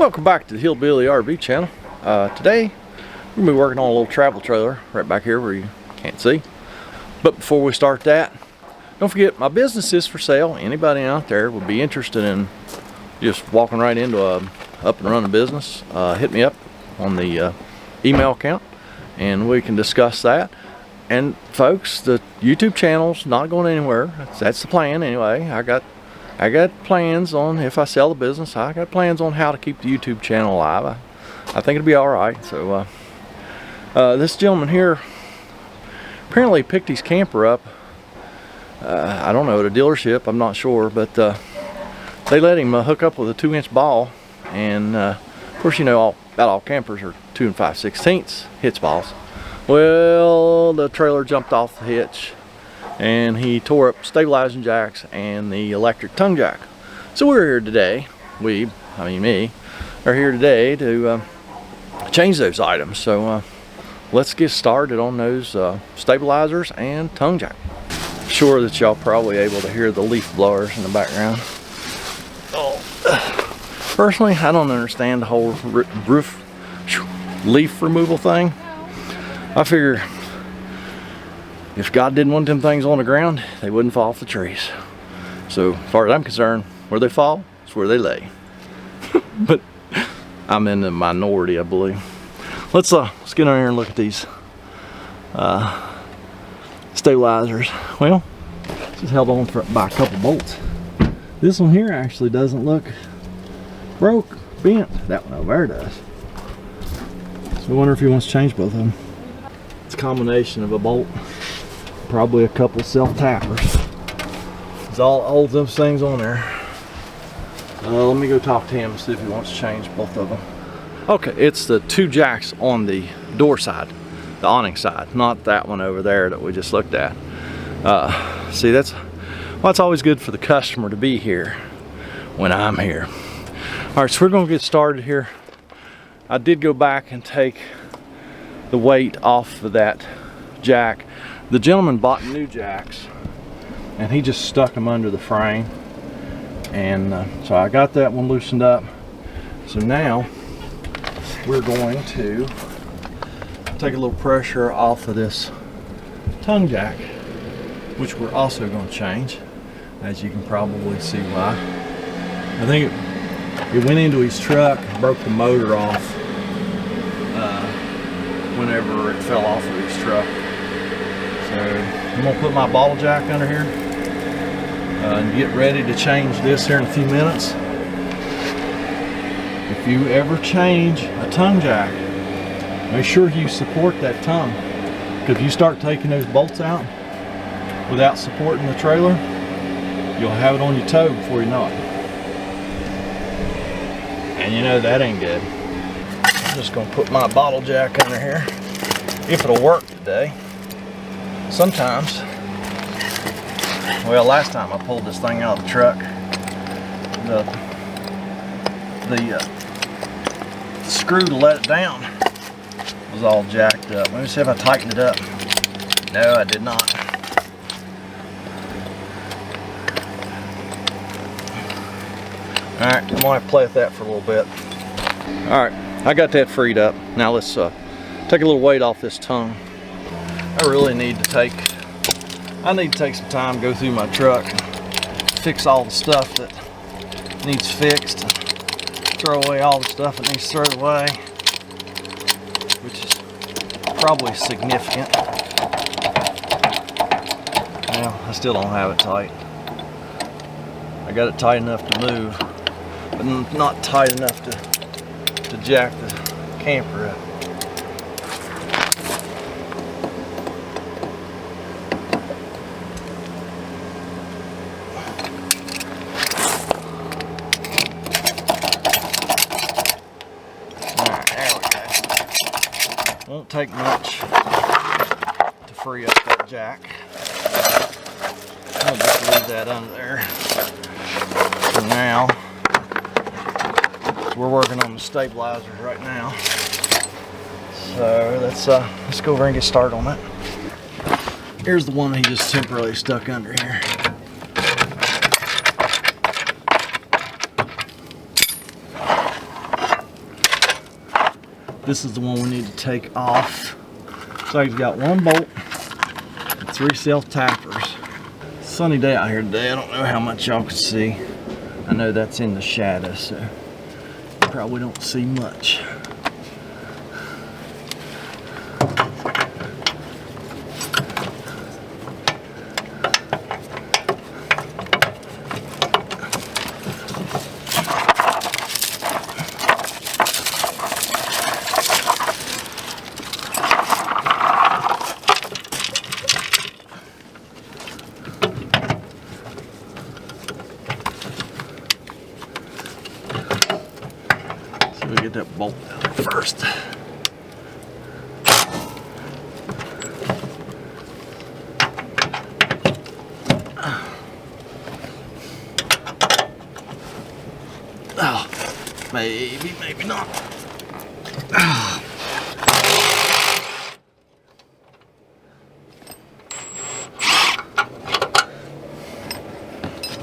Welcome back to the Hillbilly RV channel. Today we're going to be working on a little travel trailer right back here where you can't see. But before we start that, don't forget my business is for sale. Anybody out there would be interested in just walking right into a up and running business, hit me up on the email account and we can discuss that. And folks, the YouTube channel's not going anywhere. That's the plan anyway. I got plans on, if I sell the business, I got plans on how to keep the YouTube channel alive. I think it'll be alright. So this gentleman here apparently picked his camper up, I don't know, at a dealership, I'm not sure, but they let him hook up with a 2-inch ball, and of course, you know, about all campers are 2 5/16 hitch balls. Well, the trailer jumped off the hitch and he tore up stabilizing jacks and the electric tongue jack. So we're here today, me, are here today to change those items. So let's get started on those stabilizers and tongue jack. I'm sure that y'all probably able to hear the leaf blowers in the background. Personally, I don't understand the whole leaf removal thing. I figure if God didn't want them things on the ground, they wouldn't fall off the trees. So as far as I'm concerned, where they fall, it's where they lay. But I'm in the minority, I believe. Let's get on here and look at these stabilizers. Well, just held on by a couple bolts. This one here actually doesn't look broke, bent. That one over there does. So I wonder if he wants to change both of them. It's a combination of a bolt, probably a couple self-tappers. It's all holds those things on there. Let me go talk to him and see if he wants to change both of them. Okay, it's the 2 jacks on the door side, the awning side, not that one over there that we just looked at. See, that's always good for the customer to be here when I'm here. All right, so we're gonna get started here. I did go back and take the weight off of that jack. The gentleman bought new jacks and he just stuck them under the frame, and so I got that one loosened up. So now we're going to take a little pressure off of this tongue jack, which we're also going to change, as you can probably see why. I think it went into his truck and broke the motor off whenever it fell off of his truck. So I'm gonna put my bottle jack under here and get ready to change this here in a few minutes. If you ever change a tongue jack, make sure you support that tongue, because if you start taking those bolts out without supporting the trailer, you'll have it on your toe before you know it. And you know that ain't good. I'm just gonna put my bottle jack under here, if it'll work today. Sometimes, well, last time I pulled this thing out of the truck, the screw to let it down was all jacked up. Let me see if I tightened it up. No, I did not. Alright, I'm gonna have to play with that for a little bit. Alright, I got that freed up. Now let's take a little weight off this tongue. I really need to take some time to go through my truck and fix all the stuff that needs fixed, throw away all the stuff that needs thrown away, which is probably significant. Well, I still don't have it tight. I got it tight enough to move, but not tight enough to jack the camper up. Won't take much to free up that jack. I'll just leave that under there. For now, we're working on the stabilizers right now. So let's go over and get started on that. Here's the one he just temporarily stuck under here. This is the one we need to take off. So I've got one bolt and 3 self-tappers. Sunny day out here today. I don't know how much y'all can see. I know that's in the shadow, so you probably don't see much. We'll get that bolt out first. Oh, maybe, maybe not.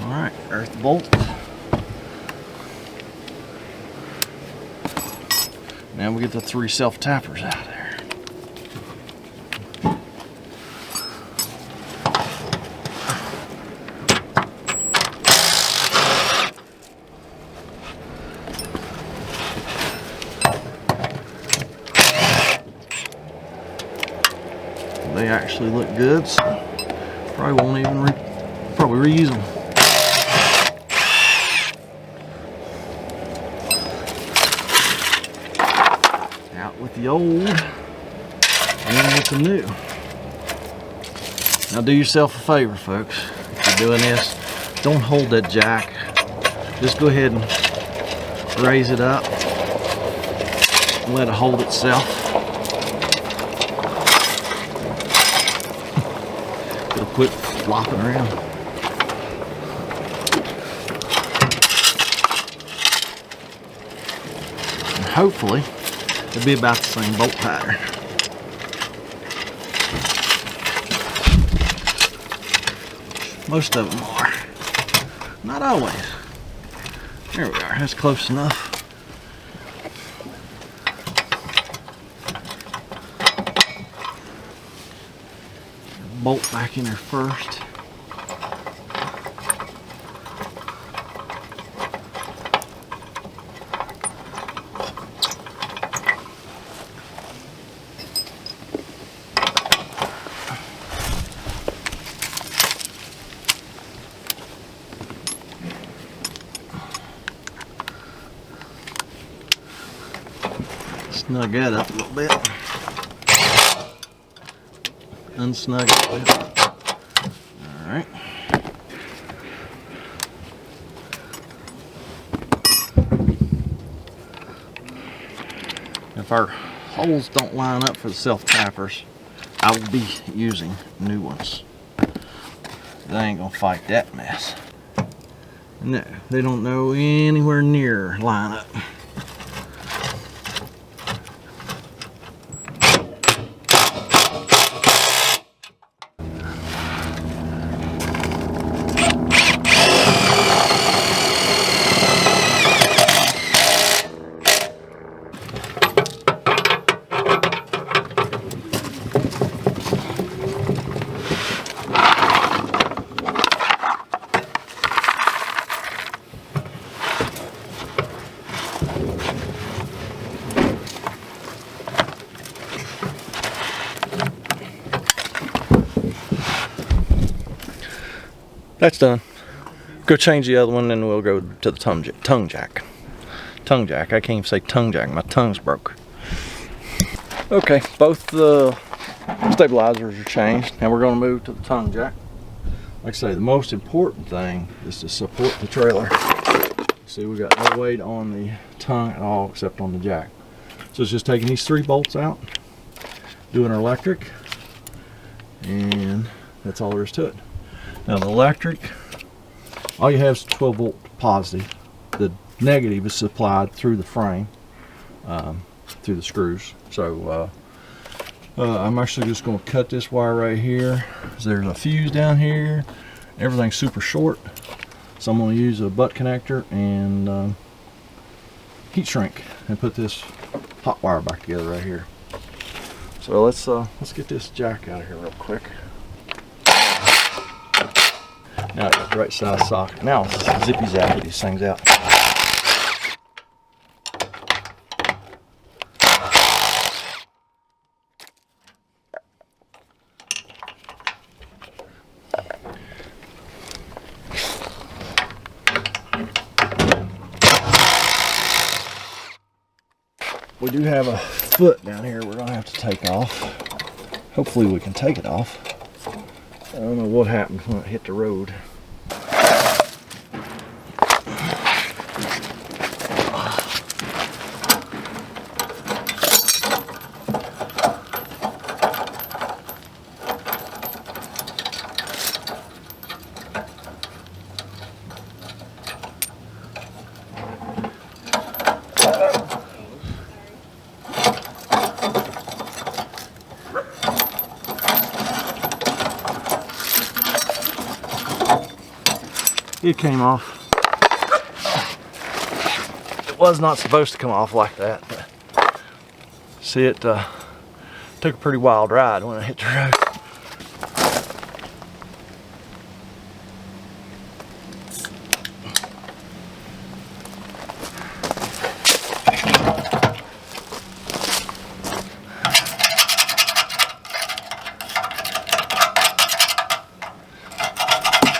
All right, earth bolt. Now we get the 3 self-tappers out of there. They actually look good, so probably won't even reuse them. Out with the old, in with the new. Now do yourself a favor, folks. If you're doing this, don't hold that jack. Just go ahead and raise it up and let it hold itself. It'll quit flopping around. And hopefully it'll be about the same bolt pattern. Most of them are. Not always. There we are. That's close enough. Bolt back in there first. Snug that up a little bit. Unsnug it a bit. Alright. If our holes don't line up for the self-tappers, I will be using new ones. They ain't gonna fight that mess. No, they don't know anywhere near line up. That's done. Go change the other one and we'll go to the tongue jack. Tongue jack. I can't even say tongue jack. My tongue's broke. Okay, both the stabilizers are changed. Now we're going to move to the tongue jack. Like I say, the most important thing is to support the trailer. See, we got no weight on the tongue at all except on the jack. So it's just taking these 3 bolts out, doing our electric, and that's all there is to it. Now the electric, all you have is 12 volt positive. The negative is supplied through the frame, through the screws. So I'm actually just going to cut this wire right here. There's a fuse down here. Everything's super short. So I'm going to use a butt connector and heat shrink and put this hot wire back together right here. So let's get this jack out of here real quick. Now it's the right size socket. Now let's zippy zappy these things out. We do have a foot down here we're gonna have to take off. Hopefully we can take it off. I don't know what happened when it hit the road. It came off. It was not supposed to come off like that, but see, it took a pretty wild ride when it hit the road.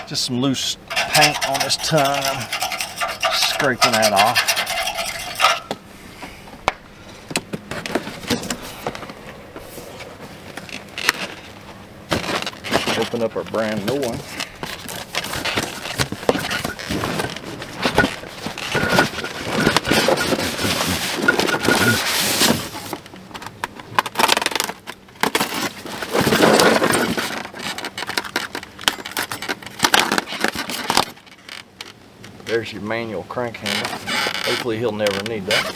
Just some loose paint on this tongue. I'm scraping that off. Open up our brand new one. There's your manual crank handle. Hopefully he'll never need that.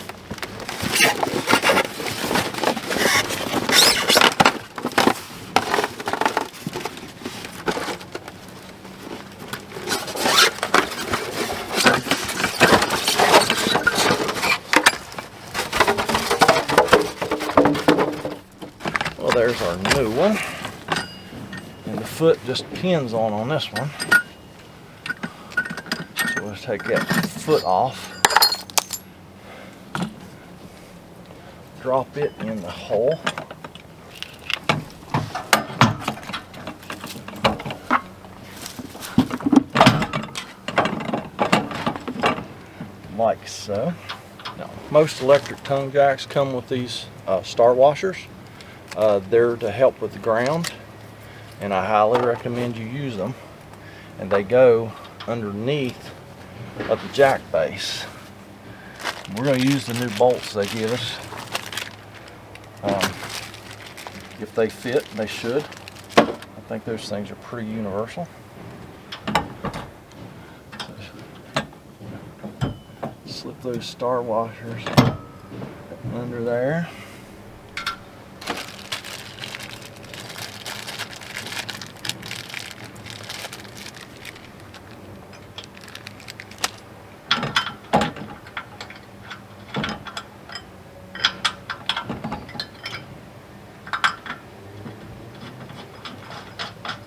Well, there's our new one. And the foot just pins on this one. We'll take that foot off, drop it in the hole, like so. Now, most electric tongue jacks come with these star washers. They're to help with the ground, and I highly recommend you use them. And they go underneath of the jack base. We're going to use the new bolts they give us. If they fit, they should. I think those things are pretty universal. Slip those star washers under there.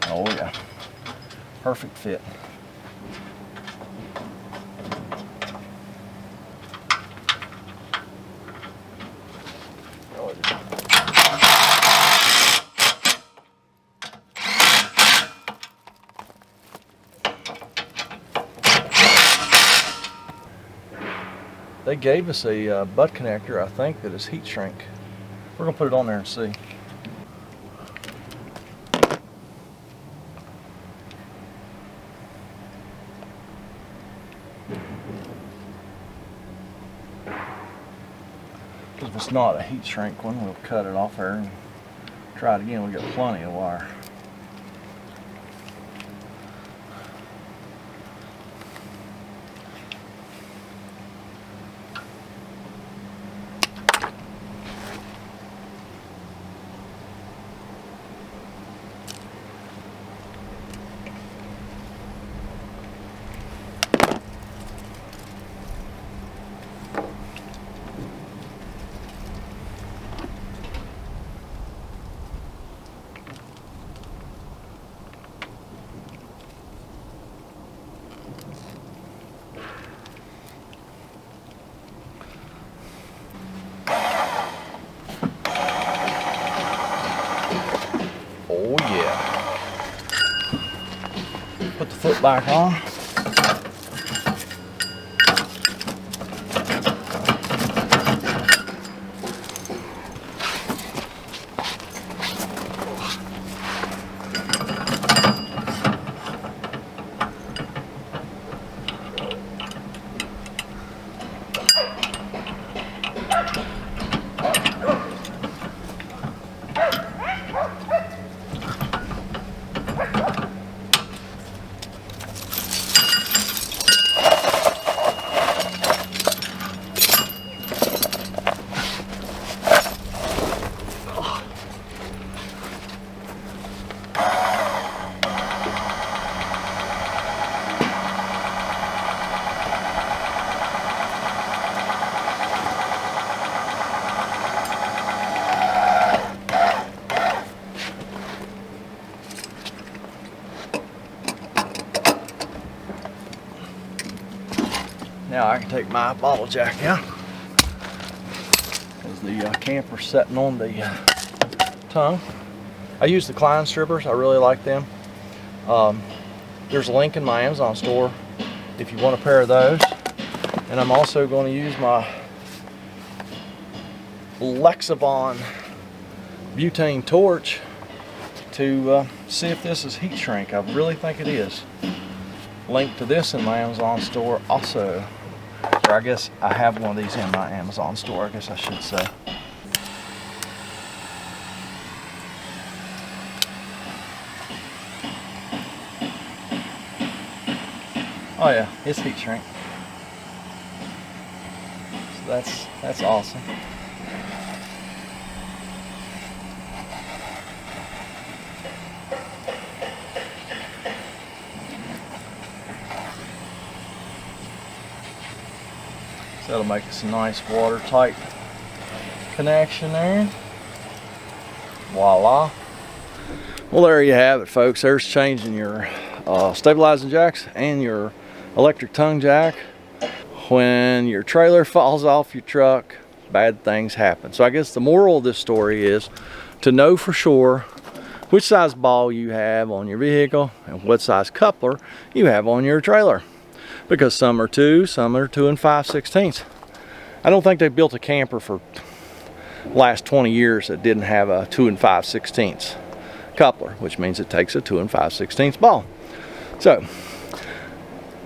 Oh yeah, perfect fit. They gave us a butt connector, I think, that is heat shrink. We're gonna put it on there and see. If it's not a heat shrink one, we'll cut it off there and try it again. We've got plenty of wire. it back on. Now I can take my bottle jack out, because the camper's sitting on the tongue. I use the Klein strippers. I really like them. There's a link in my Amazon store if you want a pair of those. And I'm also going to use my Lexavon butane torch to see if this is heat shrink. I really think it is. Link to this in my Amazon store also. Or I guess I have one of these in my Amazon store, I guess I should say. Oh yeah, it's heat shrink. So that's awesome. So that'll make us a nice watertight connection there. Voila. Well, there you have it, folks. There's changing your stabilizing jacks and your electric tongue jack. When your trailer falls off your truck, bad things happen. So I guess the moral of this story is to know for sure which size ball you have on your vehicle and what size coupler you have on your trailer. Because some are 2, some are 2 5/16. I don't think they built a camper for the last 20 years that didn't have a 2 5/16 coupler, which means it takes a 2 5/16 ball. So,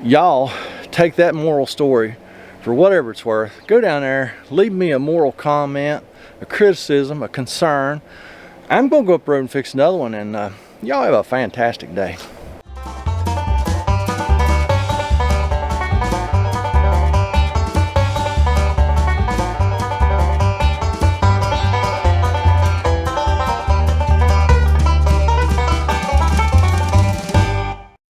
y'all take that moral story for whatever it's worth. Go down there, leave me a moral comment, a criticism, a concern. I'm going to go up the road and fix another one, and y'all have a fantastic day.